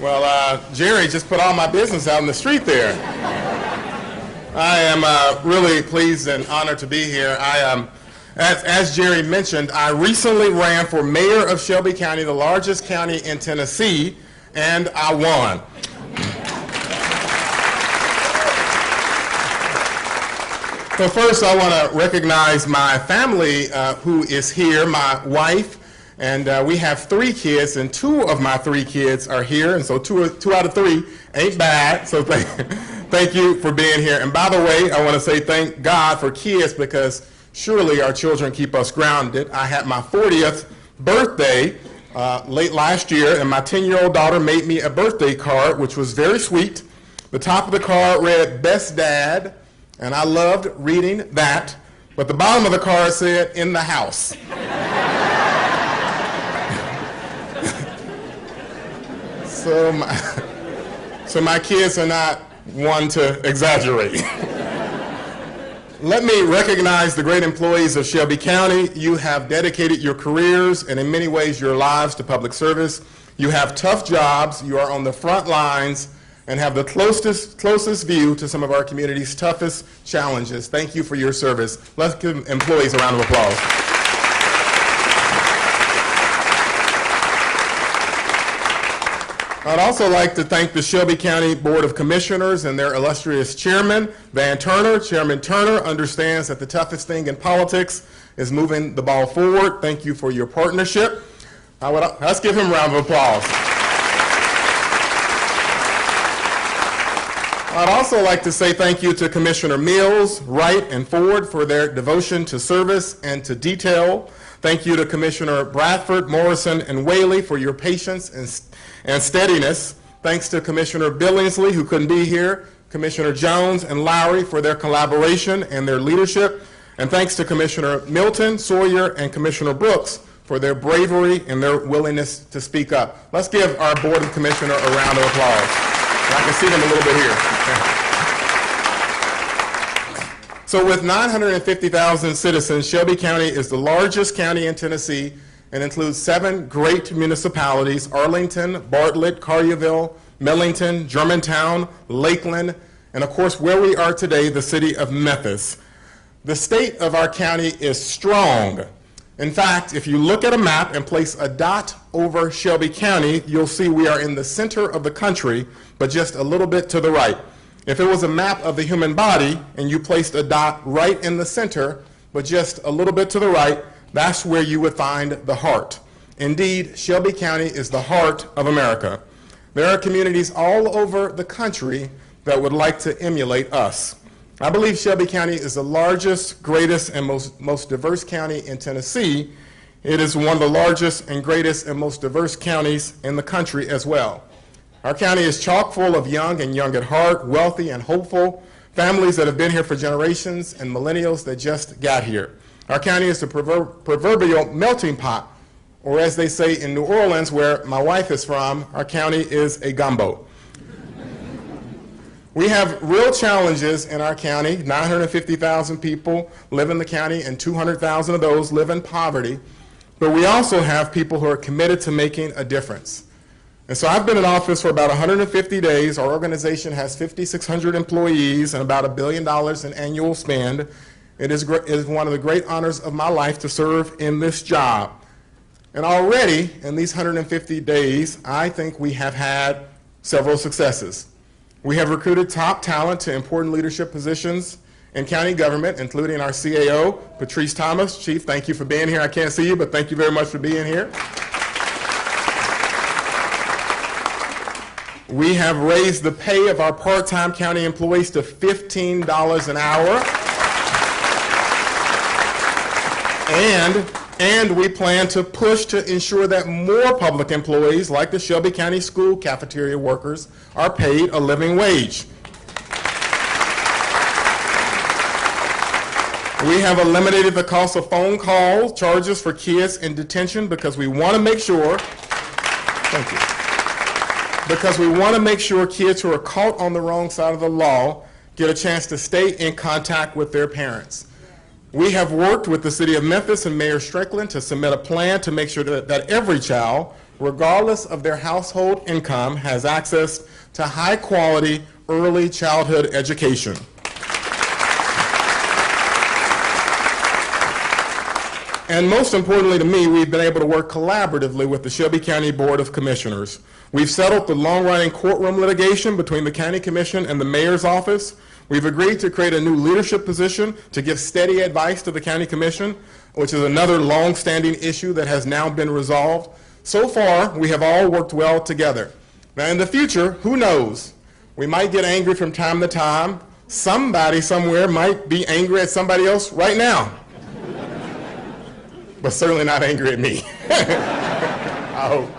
Well, Jerry just put all my business out in the street there. I am really pleased and honored to be here. As Jerry mentioned, I recently ran for mayor of Shelby County, the largest county in Tennessee, and I won. So first, I want to recognize my family who is here, my wife, and we have 3 kids, and 2 of my 3 kids are here, and so two out of 3 ain't bad, so thank you for being here. And by the way, I want to say thank God for kids, because surely our children keep us grounded. I had my 40th birthday late last year, and my 10-year-old daughter made me a birthday card, which was very sweet. The top of the card read, "Best Dad," and I loved reading that, but the bottom of the card said, "In the house." So my kids are not one to exaggerate. Let me recognize the great employees of Shelby County. You have dedicated your careers and in many ways your lives to public service. You have tough jobs, you are on the front lines, and have the closest view to some of our community's toughest challenges. Thank you for your service. Let's give employees a round of applause. I'd also like to thank the Shelby County Board of Commissioners and their illustrious chairman, Van Turner. Chairman Turner understands that the toughest thing in politics is moving the ball forward. Thank you for your partnership. Let's give him a round of applause. I'd also like to say thank you to Commissioner Mills, Wright, and Ford for their devotion to service and to detail. Thank you to Commissioner Bradford, Morrison, and Whaley for your patience and steadiness. Thanks to Commissioner Billingsley, who couldn't be here, Commissioner Jones and Lowry for their collaboration and their leadership. And thanks to Commissioner Milton, Sawyer, and Commissioner Brooks for their bravery and their willingness to speak up. Let's give our Board of Commissioners a round of applause. I can see them a little bit here. So with 950,000 citizens, Shelby County is the largest county in Tennessee and includes 7 great municipalities: Arlington, Bartlett, Collierville, Millington, Germantown, Lakeland, and of course where we are today, the city of Memphis. The state of our county is strong. In fact, if you look at a map and place a dot over Shelby County, you'll see we are in the center of the country, but just a little bit to the right. If it was a map of the human body and you placed a dot right in the center, but just a little bit to the right, that's where you would find the heart. Indeed, Shelby County is the heart of America. There are communities all over the country that would like to emulate us. I believe Shelby County is the largest, greatest, and most diverse county in Tennessee. It is one of the largest and greatest and most diverse counties in the country as well. Our county is chock full of young and young at heart, wealthy and hopeful, families that have been here for generations, and millennials that just got here. Our county is the proverbial melting pot, or as they say in New Orleans, where my wife is from, our county is a gumbo. We have real challenges in our county. 950,000 people live in the county, and 200,000 of those live in poverty. But we also have people who are committed to making a difference. And so I've been in office for about 150 days. Our organization has 5,600 employees and about $1 billion in annual spend. It is one of the great honors of my life to serve in this job. And already, in these 150 days, I think we have had several successes. We have recruited top talent to important leadership positions in county government, including our CAO, Patrice Thomas. Chief, thank you for being here. I can't see you, but thank you very much for being here. We have raised the pay of our part-time county employees to $15 an hour. And we plan to push to ensure that more public employees, like the Shelby County School cafeteria workers, are paid a living wage. We have eliminated the cost of phone call charges for kids in detention because we want to make sure, thank you, because we want to make sure kids who are caught on the wrong side of the law get a chance to stay in contact with their parents. We have worked with the City of Memphis and Mayor Strickland to submit a plan to make sure that every child, regardless of their household income, has access to high-quality early childhood education. And most importantly to me, we've been able to work collaboratively with the Shelby County Board of Commissioners. We've settled the long-running courtroom litigation between the County Commission and the Mayor's office. We've agreed to create a new leadership position to give steady advice to the County Commission, which is another long-standing issue that has now been resolved. So far, we have all worked well together. Now in the future, who knows? We might get angry from time to time. Somebody somewhere might be angry at somebody else right now. But certainly not angry at me. I hope.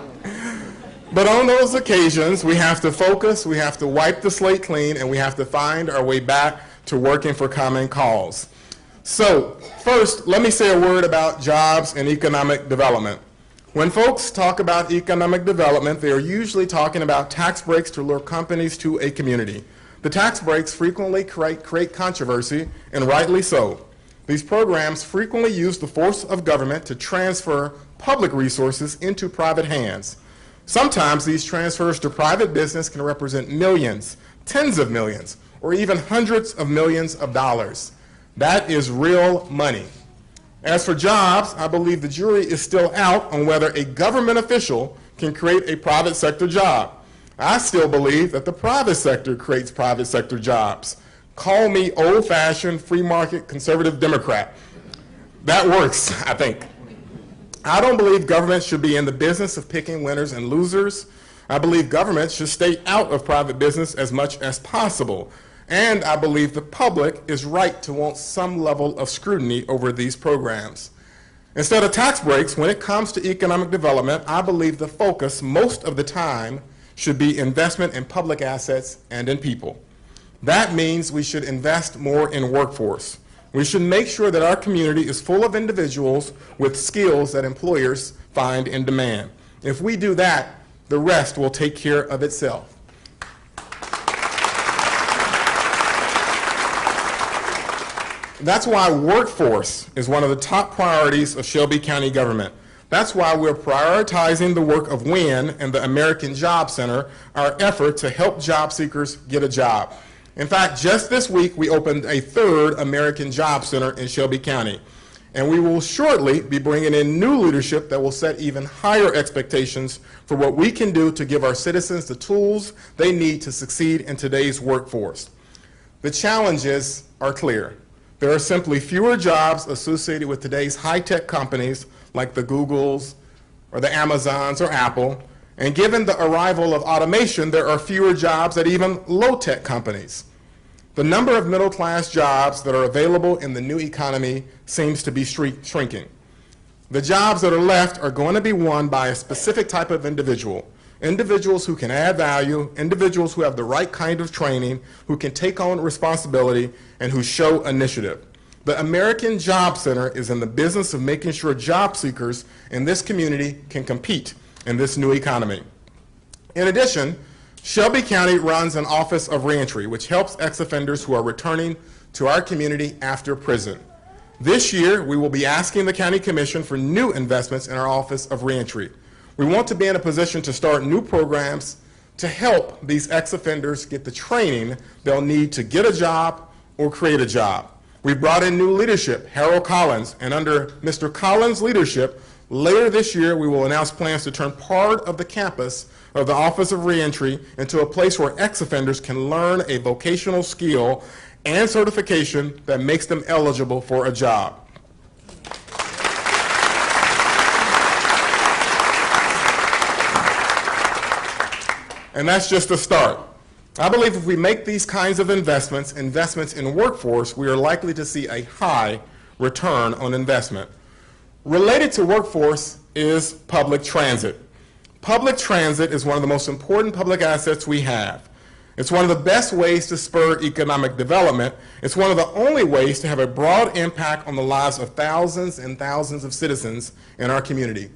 But on those occasions, we have to focus, we have to wipe the slate clean, and we have to find our way back to working for common cause. So, first, let me say a word about jobs and economic development. When folks talk about economic development, they are usually talking about tax breaks to lure companies to a community. The tax breaks frequently create controversy, and rightly so. These programs frequently use the force of government to transfer public resources into private hands. Sometimes these transfers to private business can represent millions, tens of millions, or even hundreds of millions of dollars. That is real money. As for jobs, I believe the jury is still out on whether a government official can create a private sector job. I still believe that the private sector creates private sector jobs. Call me old-fashioned, free-market, conservative Democrat. That works, I think. I don't believe government should be in the business of picking winners and losers. I believe government should stay out of private business as much as possible. And I believe the public is right to want some level of scrutiny over these programs. Instead of tax breaks, when it comes to economic development, I believe the focus most of the time should be investment in public assets and in people. That means we should invest more in workforce. We should make sure that our community is full of individuals with skills that employers find in demand. If we do that, the rest will take care of itself. That's why workforce is one of the top priorities of Shelby County government. That's why we're prioritizing the work of WIN and the American Job Center, our effort to help job seekers get a job. In fact, just this week, we opened a third American Job Center in Shelby County. And we will shortly be bringing in new leadership that will set even higher expectations for what we can do to give our citizens the tools they need to succeed in today's workforce. The challenges are clear. There are simply fewer jobs associated with today's high-tech companies like the Googles or the Amazons or Apple. And given the arrival of automation, there are fewer jobs at even low-tech companies. The number of middle-class jobs that are available in the new economy seems to be shrinking. The jobs that are left are going to be won by a specific type of individual, individuals who can add value, individuals who have the right kind of training, who can take on responsibility, and who show initiative. The American Job Center is in the business of making sure job seekers in this community can compete in this new economy. In addition, Shelby County runs an Office of Reentry, which helps ex-offenders who are returning to our community after prison. This year, we will be asking the County Commission for new investments in our Office of Reentry. We want to be in a position to start new programs to help these ex-offenders get the training they'll need to get a job or create a job. We brought in new leadership, Harold Collins, and under Mr. Collins' leadership, later this year, we will announce plans to turn part of the campus of the Office of Reentry into a place where ex-offenders can learn a vocational skill and certification that makes them eligible for a job. And that's just the start. I believe if we make these kinds of investments in workforce, we are likely to see a high return on investment. Related to workforce is public transit. Public transit is one of the most important public assets we have. It's one of the best ways to spur economic development. It's one of the only ways to have a broad impact on the lives of thousands and thousands of citizens in our community.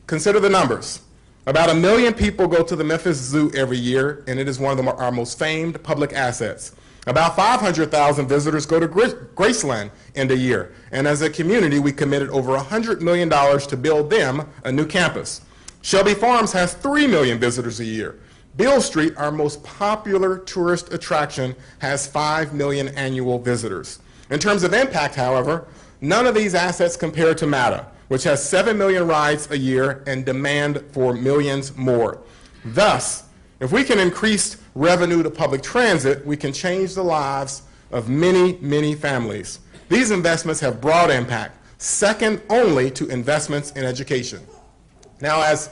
Consider the numbers. About 1 million people go to the Memphis Zoo every year, and it is one of our most famed public assets. About 500,000 visitors go to Graceland in a year, and as a community, we committed over $100 million to build them a new campus. Shelby Farms has 3 million visitors a year. Beale Street, our most popular tourist attraction, has 5 million annual visitors. In terms of impact, however, none of these assets compare to MATA, which has 7 million rides a year and demand for millions more. Thus, if we can increase revenue to public transit, we can change the lives of many, many families. These investments have broad impact, second only to investments in education. Now, as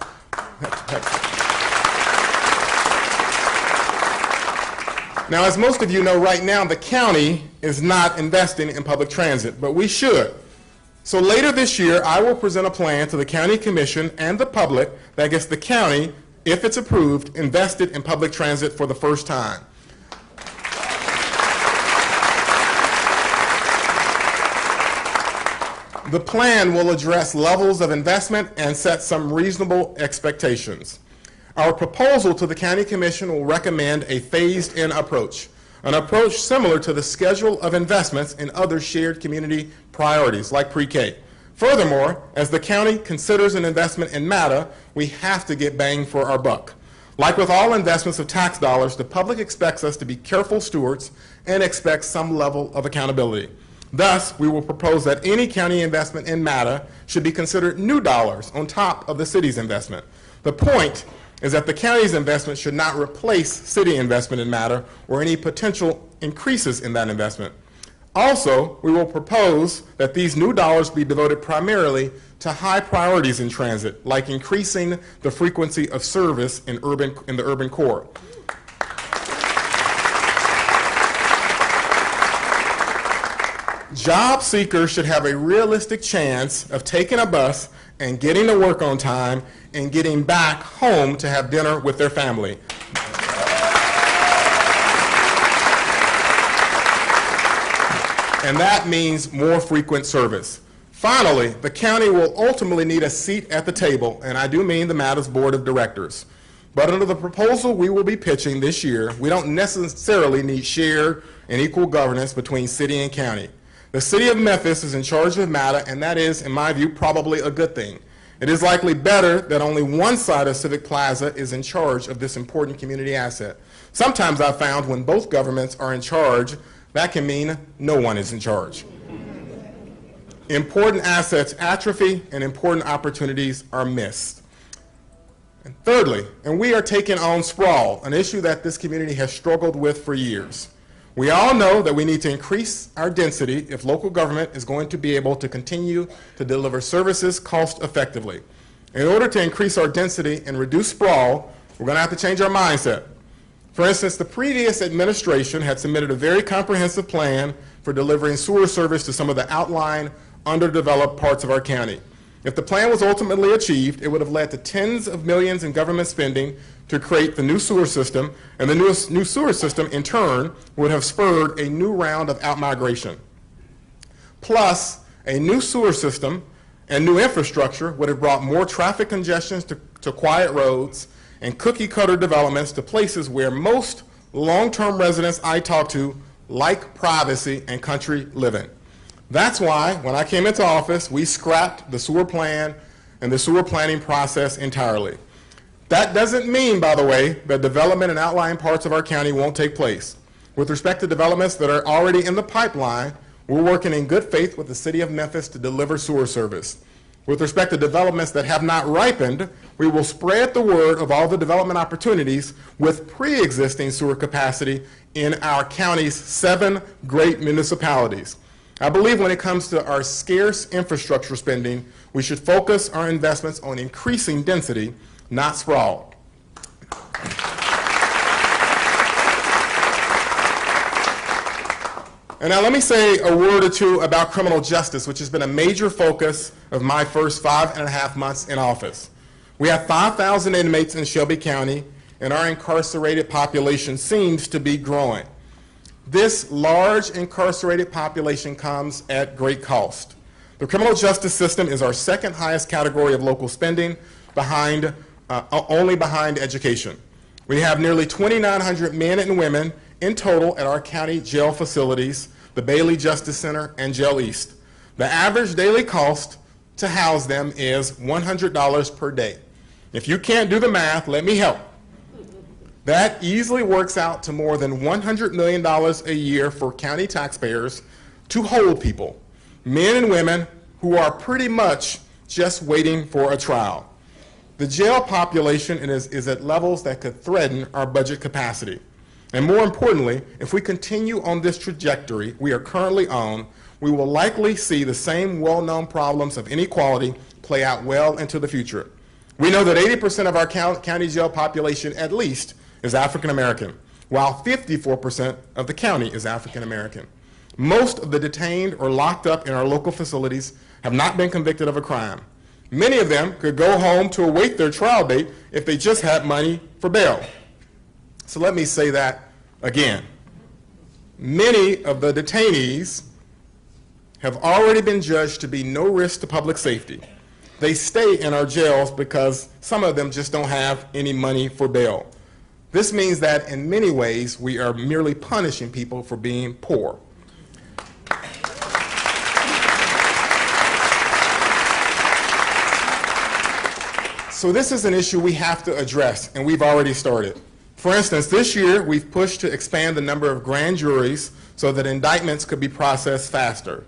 most of you know, right now the county is not investing in public transit, but we should. So later this year, I will present a plan to the County Commission and the public that gets the county, if it's approved, invested in public transit for the first time. The plan will address levels of investment and set some reasonable expectations. Our proposal to the County Commission will recommend a phased-in approach, an approach similar to the schedule of investments in other shared community priorities like pre-K. Furthermore, as the county considers an investment in MATA, we have to get bang for our buck. Like with all investments of tax dollars, the public expects us to be careful stewards and expects some level of accountability. Thus, we will propose that any county investment in MATA should be considered new dollars on top of the city's investment. The point is that the county's investment should not replace city investment in MATA or any potential increases in that investment. Also, we will propose that these new dollars be devoted primarily to high priorities in transit, like increasing the frequency of service in the urban core. Job seekers should have a realistic chance of taking a bus and getting to work on time and getting back home to have dinner with their family. And that means more frequent service. Finally, the county will ultimately need a seat at the table, and I do mean the MATA's Board of Directors. But under the proposal we will be pitching this year, we don't necessarily need shared and equal governance between city and county. The city of Memphis is in charge of MATA, and that is, in my view, probably a good thing. It is likely better that only one side of Civic Plaza is in charge of this important community asset. Sometimes I've found when both governments are in charge, that can mean no one is in charge. Important assets atrophy and important opportunities are missed. And thirdly, and we are taking on sprawl, an issue that this community has struggled with for years. We all know that we need to increase our density if local government is going to be able to continue to deliver services cost effectively. In order to increase our density and reduce sprawl, we're going to have to change our mindset. For instance, the previous administration had submitted a very comprehensive plan for delivering sewer service to some of the outlying, underdeveloped parts of our county. If the plan was ultimately achieved, it would have led to tens of millions in government spending to create the new sewer system, and the new sewer system, in turn, would have spurred a new round of outmigration. Plus, a new sewer system and new infrastructure would have brought more traffic congestions to quiet roads and cookie-cutter developments to places where most long-term residents I talk to like privacy and country living. That's why, when I came into office, we scrapped the sewer plan and the sewer planning process entirely. That doesn't mean, by the way, that development in outlying parts of our county won't take place. With respect to developments that are already in the pipeline, we're working in good faith with the city of Memphis to deliver sewer service. With respect to developments that have not ripened, we will spread the word of all the development opportunities with pre-existing sewer capacity in our county's 7 great municipalities. I believe when it comes to our scarce infrastructure spending, we should focus our investments on increasing density, not sprawl. And now let me say a word or two about criminal justice, which has been a major focus of my first 5.5 months in office. We have 5,000 inmates in Shelby County, and our incarcerated population seems to be growing. This large incarcerated population comes at great cost. The criminal justice system is our second highest category of local spending, only behind education. We have nearly 2,900 men and women in total at our county jail facilities, the Bailey Justice Center and Jail East. The average daily cost to house them is $100 per day. If you can't do the math, let me help. That easily works out to more than $100 million a year for county taxpayers to hold people, men and women who are pretty much just waiting for a trial. The jail population is at levels that could threaten our budget capacity. And more importantly, if we continue on this trajectory we are currently on, we will likely see the same well-known problems of inequality play out well into the future. We know that 80% of our county jail population, at least, is African American, while 54% of the county is African American. Most of the detained or locked up in our local facilities have not been convicted of a crime. Many of them could go home to await their trial date if they just had money for bail. So let me say that again. Many of the detainees have already been judged to be no risk to public safety. They stay in our jails because some of them just don't have any money for bail. This means that in many ways we are merely punishing people for being poor. So this is an issue we have to address, and we've already started. For instance, this year we've pushed to expand the number of grand juries so that indictments could be processed faster.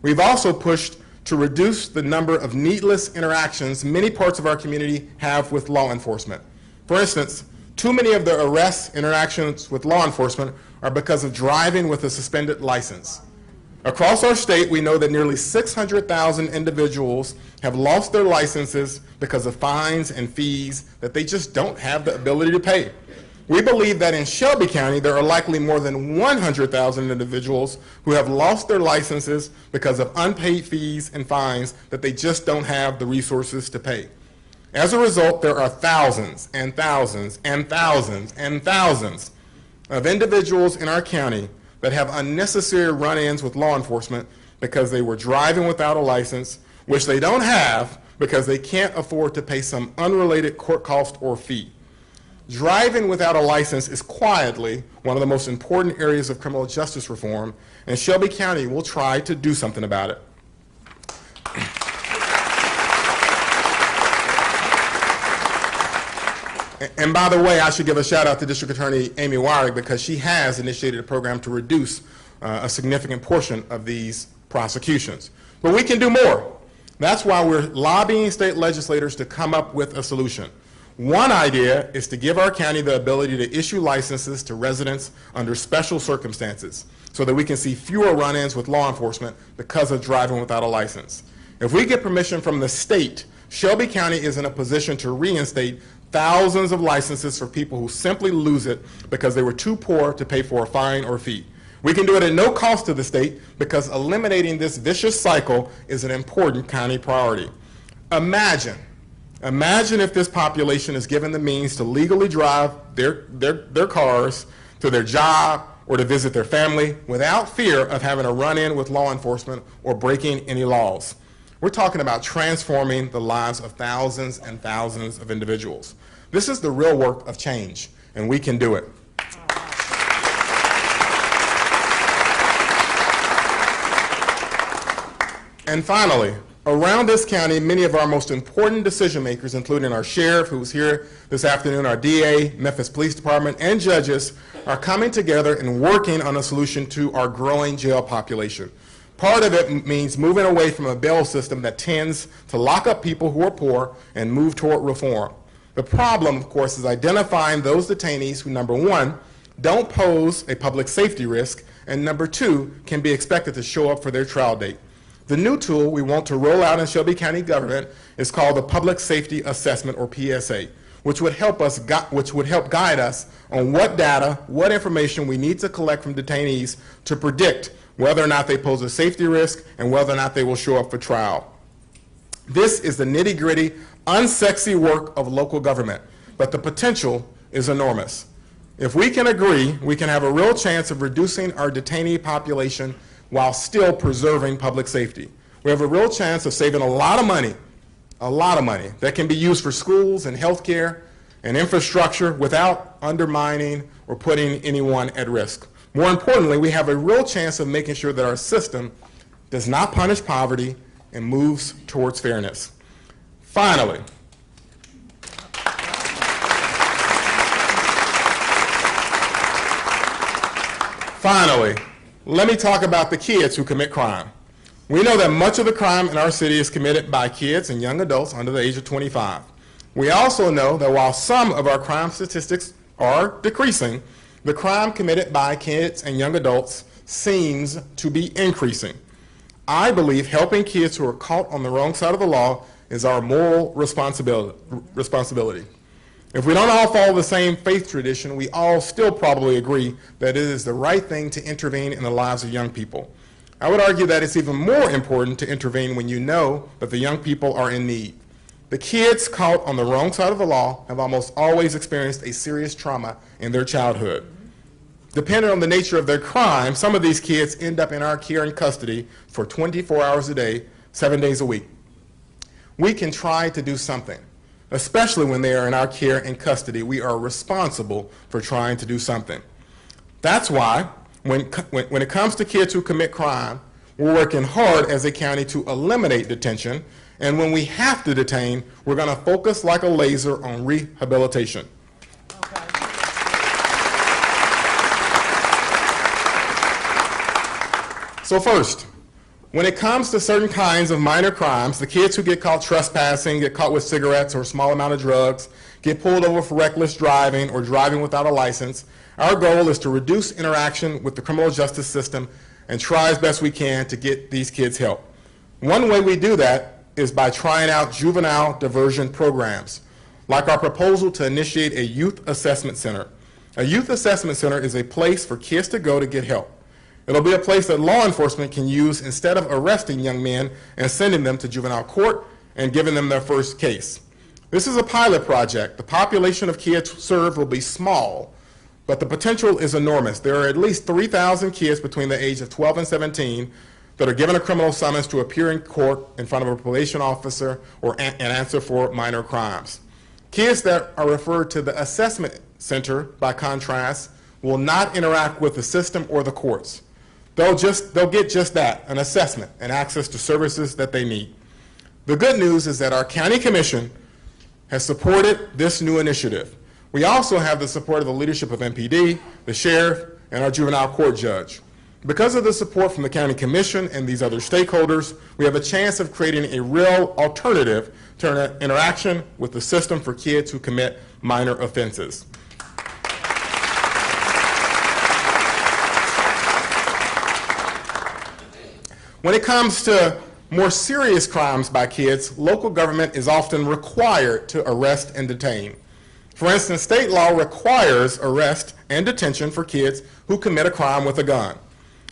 We've also pushed to reduce the number of needless interactions many parts of our community have with law enforcement. For instance, too many of the arrests, interactions with law enforcement are because of driving with a suspended license. Across our state, we know that nearly 600,000 individuals have lost their licenses because of fines and fees that they just don't have the ability to pay. We believe that in Shelby County, there are likely more than 100,000 individuals who have lost their licenses because of unpaid fees and fines that they just don't have the resources to pay. As a result, there are thousands and thousands and thousands and thousands of individuals in our county that have unnecessary run-ins with law enforcement because they were driving without a license, which they don't have because they can't afford to pay some unrelated court cost or fee. Driving without a license is quietly one of the most important areas of criminal justice reform, and Shelby County will try to do something about it. And by the way, I should give a shout out to District Attorney Amy Wyrick because she has initiated a program to reduce a significant portion of these prosecutions. But we can do more. That's why we're lobbying state legislators to come up with a solution. One idea is to give our county the ability to issue licenses to residents under special circumstances so that we can see fewer run-ins with law enforcement because of driving without a license. If we get permission from the state, Shelby County is in a position to reinstate thousands of licenses for people who simply lose it because they were too poor to pay for a fine or fee. We can do it at no cost to the state because eliminating this vicious cycle is an important county priority. Imagine if this population is given the means to legally drive their cars to their job or to visit their family without fear of having a run-in with law enforcement or breaking any laws. We're talking about transforming the lives of thousands and thousands of individuals. This is the real work of change, and we can do it. And finally, around this county, many of our most important decision makers, including our sheriff, who's here this afternoon, our DA, Memphis Police Department, and judges, are coming together and working on a solution to our growing jail population. Part of it means moving away from a bail system that tends to lock up people who are poor and move toward reform. The problem, of course, is identifying those detainees who, number one, don't pose a public safety risk, and number two, can be expected to show up for their trial date. The new tool we want to roll out in Shelby County government is called the Public Safety Assessment, or PSA, which would help guide us on what data, what information we need to collect from detainees to predict whether or not they pose a safety risk and whether or not they will show up for trial. This is the nitty-gritty, unsexy work of local government, but the potential is enormous. If we can agree, we can have a real chance of reducing our detainee population while still preserving public safety. We have a real chance of saving a lot of money that can be used for schools and healthcare and infrastructure without undermining or putting anyone at risk. More importantly, we have a real chance of making sure that our system does not punish poverty and moves towards fairness. Finally, Finally, let me talk about the kids who commit crime. We know that much of the crime in our city is committed by kids and young adults under the age of 25. We also know that while some of our crime statistics are decreasing, the crime committed by kids and young adults seems to be increasing. I believe helping kids who are caught on the wrong side of the law is our moral responsibility. If we don't all follow the same faith tradition, we all still probably agree that it is the right thing to intervene in the lives of young people. I would argue that it's even more important to intervene when you know that the young people are in need. The kids caught on the wrong side of the law have almost always experienced a serious trauma in their childhood. Depending on the nature of their crime, some of these kids end up in our care and custody for 24 hours a day, 7 days a week. We can try to do something, especially when they are in our care and custody. We are responsible for trying to do something. That's why when it comes to kids who commit crime, we're working hard as a county to eliminate detention, and when we have to detain, we're going to focus like a laser on rehabilitation. So first, when it comes to certain kinds of minor crimes, the kids who get caught trespassing, get caught with cigarettes or a small amount of drugs, get pulled over for reckless driving or driving without a license, our goal is to reduce interaction with the criminal justice system and try as best we can to get these kids help. One way we do that is by trying out juvenile diversion programs, like our proposal to initiate a youth assessment center. A youth assessment center is a place for kids to go to get help. It'll be a place that law enforcement can use instead of arresting young men and sending them to juvenile court and giving them their first case. This is a pilot project. The population of kids served will be small, but the potential is enormous. There are at least 3,000 kids between the age of 12 and 17 that are given a criminal summons to appear in court in front of a probation officer or and answer for minor crimes. Kids that are referred to the assessment center, by contrast, will not interact with the system or the courts. They'll get just that, an assessment and access to services that they need. The good news is that our county commission has supported this new initiative. We also have the support of the leadership of MPD, the sheriff, and our juvenile court judge. Because of the support from the county commission and these other stakeholders, we have a chance of creating a real alternative to interaction with the system for kids who commit minor offenses. When it comes to more serious crimes by kids, local government is often required to arrest and detain. For instance, state law requires arrest and detention for kids who commit a crime with a gun.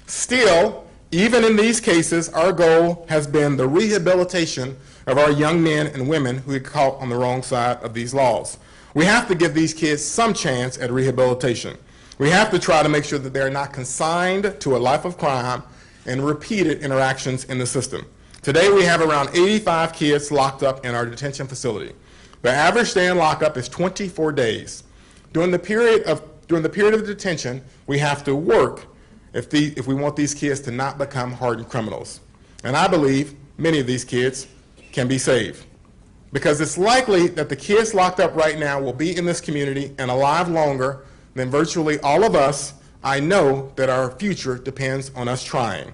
Still, even in these cases, our goal has been the rehabilitation of our young men and women who get caught on the wrong side of these laws. We have to give these kids some chance at rehabilitation. We have to try to make sure that they're not consigned to a life of crime and repeated interactions in the system. Today we have around 85 kids locked up in our detention facility. The average stay in lockup is 24 days. During the period of detention, we have to work if we want these kids to not become hardened criminals. And I believe many of these kids can be saved, because it's likely that the kids locked up right now will be in this community and alive longer than virtually all of us. I know that our future depends on us trying.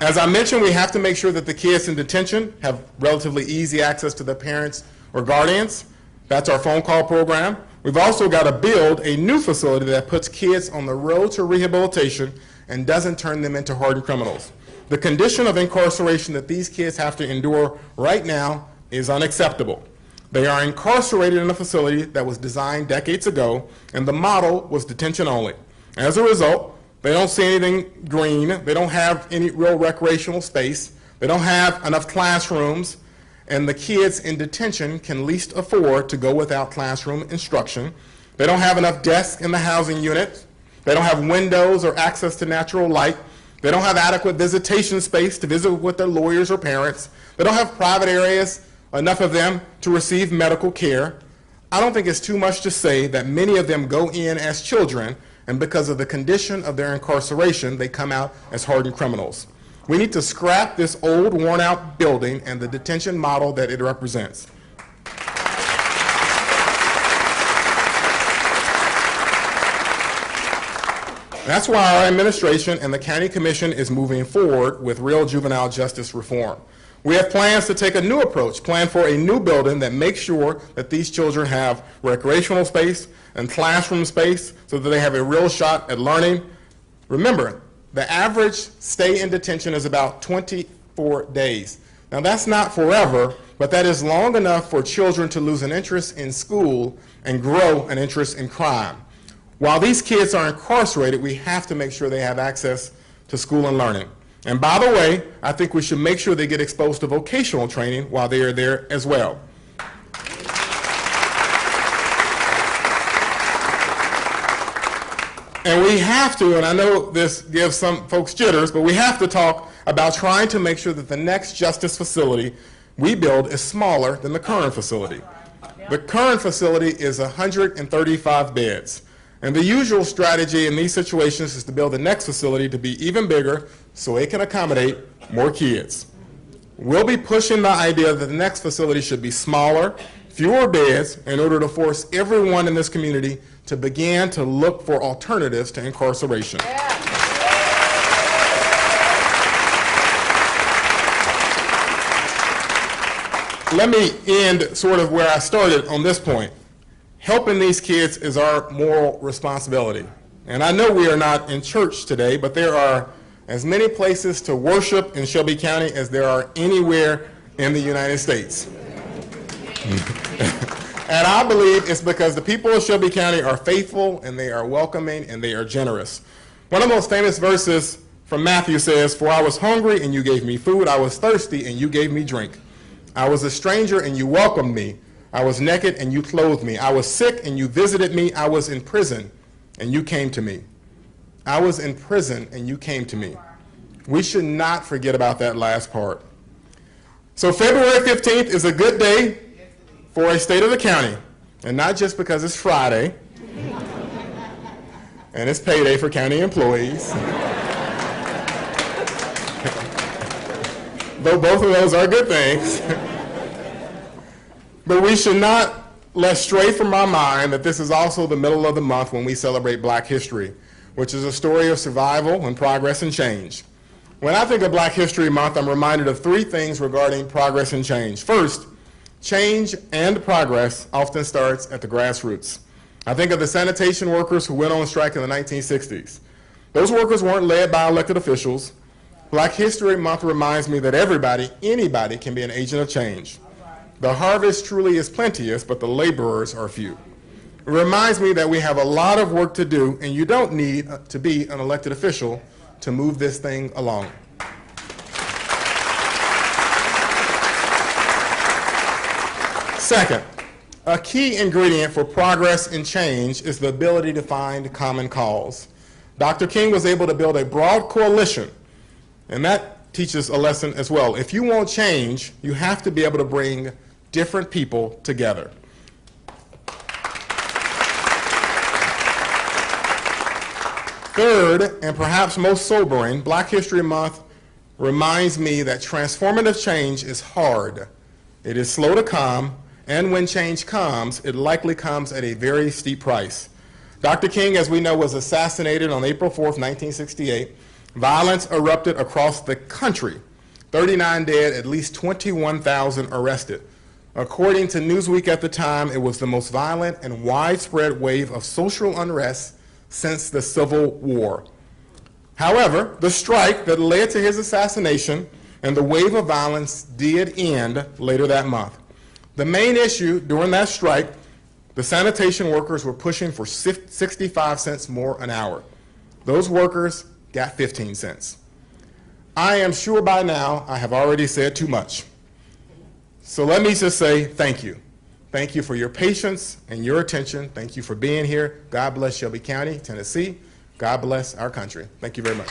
As I mentioned, we have to make sure that the kids in detention have relatively easy access to their parents or guardians. That's our phone call program. We've also got to build a new facility that puts kids on the road to rehabilitation and doesn't turn them into hardened criminals. The condition of incarceration that these kids have to endure right now is unacceptable. They are incarcerated in a facility that was designed decades ago, and the model was detention only. As a result, they don't see anything green, they don't have any real recreational space, they don't have enough classrooms, and the kids in detention can least afford to go without classroom instruction. They don't have enough desks in the housing unit, they don't have windows or access to natural light, they don't have adequate visitation space to visit with their lawyers or parents, they don't have private areas, enough of them to receive medical care. I don't think it's too much to say that many of them go in as children, and because of the condition of their incarceration, they come out as hardened criminals. We need to scrap this old, worn-out building and the detention model that it represents. That's why our administration and the County Commission is moving forward with real juvenile justice reform. We have plans to take a new approach, plan for a new building that makes sure that these children have recreational space and classroom space so that they have a real shot at learning. Remember, the average stay in detention is about 24 days. Now that's not forever, but that is long enough for children to lose an interest in school and grow an interest in crime. While these kids are incarcerated, we have to make sure they have access to school and learning. And by the way, I think we should make sure they get exposed to vocational training while they are there as well. And we have to, and I know this gives some folks jitters, but we have to talk about trying to make sure that the next justice facility we build is smaller than the current facility. The current facility is 135 beds. And the usual strategy in these situations is to build the next facility to be even bigger so it can accommodate more kids. We'll be pushing the idea that the next facility should be smaller, fewer beds, in order to force everyone in this community to begin to look for alternatives to incarceration. Let me end sort of where I started on this point. Helping these kids is our moral responsibility. And I know we are not in church today, but there are as many places to worship in Shelby County as there are anywhere in the United States. And I believe it's because the people of Shelby County are faithful and they are welcoming and they are generous. One of the most famous verses from Matthew says, "For I was hungry and you gave me food, I was thirsty and you gave me drink. I was a stranger and you welcomed me. I was naked and you clothed me. I was sick and you visited me. I was in prison and you came to me." I was in prison and you came to me. We should not forget about that last part. So February 15th is a good day for a state of the county, and not just because it's Friday and it's payday for county employees. Though both of those are good things. But we should not let stray from our mind that this is also the middle of the month when we celebrate Black history, which is a story of survival and progress and change. When I think of Black History Month, I'm reminded of three things regarding progress and change. First, change and progress often starts at the grassroots. I think of the sanitation workers who went on strike in the 1960s. Those workers weren't led by elected officials. Black History Month reminds me that everybody, anybody, can be an agent of change. The harvest truly is plenteous, but the laborers are few. It reminds me that we have a lot of work to do, and you don't need to be an elected official to move this thing along. Second, a key ingredient for progress and change is the ability to find common cause. Dr. King was able to build a broad coalition, and that teaches a lesson as well. If you want change, you have to be able to bring different people together. Third, and perhaps most sobering, Black History Month reminds me that transformative change is hard. It is slow to come, and when change comes, it likely comes at a very steep price. Dr. King, as we know, was assassinated on April 4th, 1968. Violence erupted across the country. 39 dead, at least 21,000 arrested. According to Newsweek at the time, it was the most violent and widespread wave of social unrest since the Civil War. However, the strike that led to his assassination and the wave of violence did end later that month. The main issue during that strike, the sanitation workers were pushing for 65 cents more an hour. Those workers got 15 cents. I am sure by now I have already said too much. So let me just say thank you. Thank you for your patience and your attention. Thank you for being here. God bless Shelby County, Tennessee. God bless our country. Thank you very much.